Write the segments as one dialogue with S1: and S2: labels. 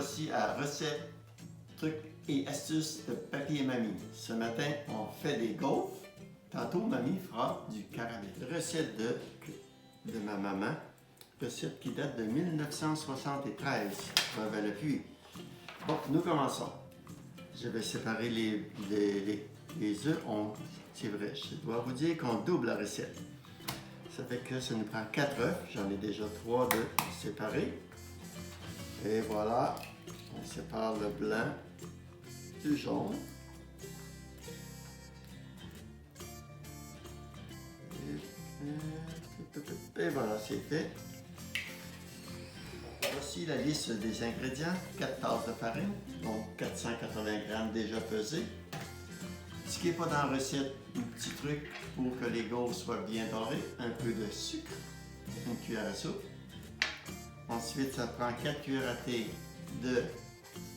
S1: voici à recettes, trucs et astuces de papy et mamie. Ce matin, on fait des gaufres. Tantôt, mamie fera du caramel. Recette de ma maman. Recette qui date de 1973. Bravo le puits. Bon, nous commençons. Je vais séparer les œufs. C'est vrai, je dois vous dire qu'on double la recette. Ça fait que ça nous prend 4 œufs. J'en ai déjà 3 de séparés. Et voilà, on sépare le blanc du jaune. Et voilà, c'est fait. Voici la liste des ingrédients. 4 tasses de farine, donc 480 g déjà pesés. Ce qui n'est pas dans la recette, un petit truc pour que les gaufres soient bien dorées. Un peu de sucre, une cuillère à soupe. Ensuite, ça prend 4 cuillères à thé de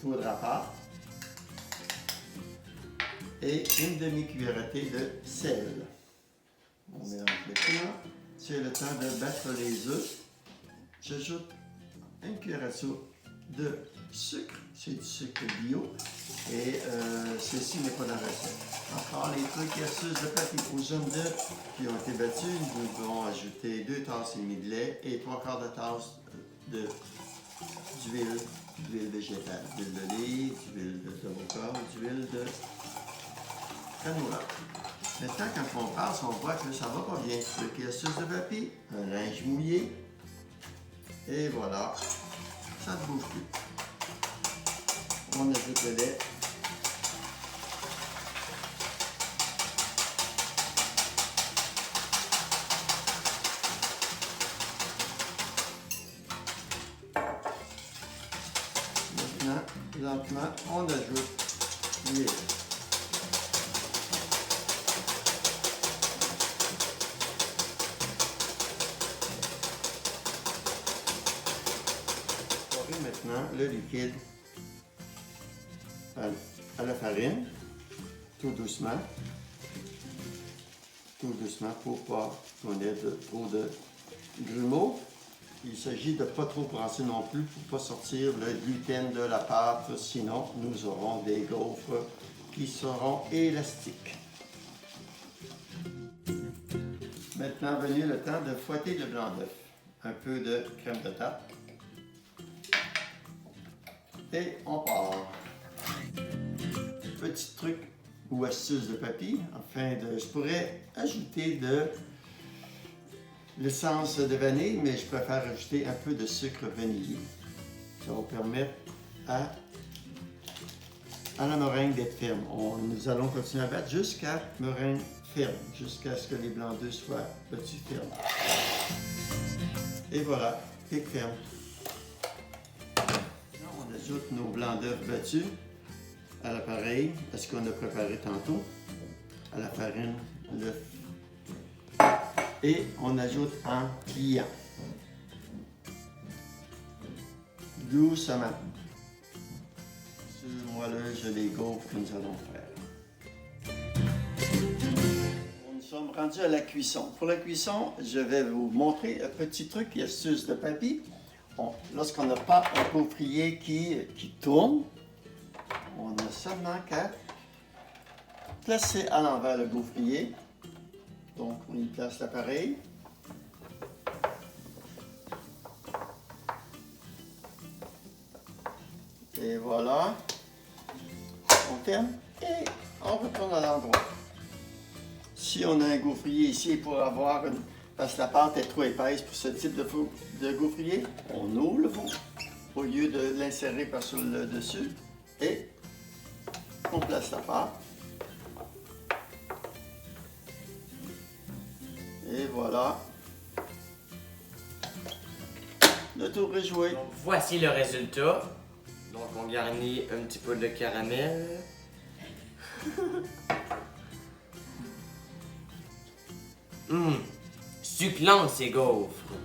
S1: poudre à pâte et une demi-cuillère à thé de sel. On mélange le tout. C'est le temps de battre les œufs. J'ajoute une cuillère à soupe de sucre. C'est du sucre bio. Et ceci n'est pas dans la recette. Encore les trucs et astuces de papy aux jaunes d'œufs qui ont été battus. Nous devons ajouter 2 tasses et demie de lait et 3/4 de tasse d'huile végétale. D'huile d'olive, d'huile d'avocat, d'huile de canola. Maintenant, quand on passe, on voit que ça va pas bien. Trucs et astuces de papy, un linge mouillé. Et voilà, ça ne bouge plus. On ajoute le lait. Maintenant, lentement, on ajoute l'huile. Maintenant, le liquide à la farine, tout doucement pour pas qu'on ait trop de grumeaux. Il s'agit de ne pas trop brasser non plus pour ne pas sortir le gluten de la pâte, sinon nous aurons des gaufres qui seront élastiques. Maintenant venu le temps de fouetter le blanc d'œuf. Un peu de crème de tarte. Et on part. Petit truc ou astuce de papy, je pourrais ajouter de l'essence de vanille, mais je préfère ajouter un peu de sucre vanillé. Ça va permettre à la meringue d'être ferme. Nous allons continuer à battre jusqu'à meringue ferme, jusqu'à ce que les blancs d'œufs soient battus fermes. Et voilà, pique ferme. On ajoute nos blancs d'œufs battus à l'appareil, à ce qu'on a préparé tantôt, à la farine, l'œuf. Et on ajoute en pliant. Doucement. Sur le moelleux, les gaufres que nous allons faire. Nous sommes rendus à la cuisson. Pour la cuisson, je vais vous montrer un petit truc et astuce de papy. Lorsqu'on n'a pas un gaufrier qui tourne, on a seulement qu'à placer à l'envers le gaufrier. Donc, on y place l'appareil. Et voilà. On ferme et on retourne à l'endroit. Si on a un gaufrier ici pour avoir parce que la pâte est trop épaisse pour ce type de gaufrier, on ouvre le four au lieu de l'insérer par-sur le dessus et on place la pâte. Et voilà. Le tour est joué.
S2: Donc, voici le résultat. Donc on garnit un petit peu de caramel. Succulent ces gaufres.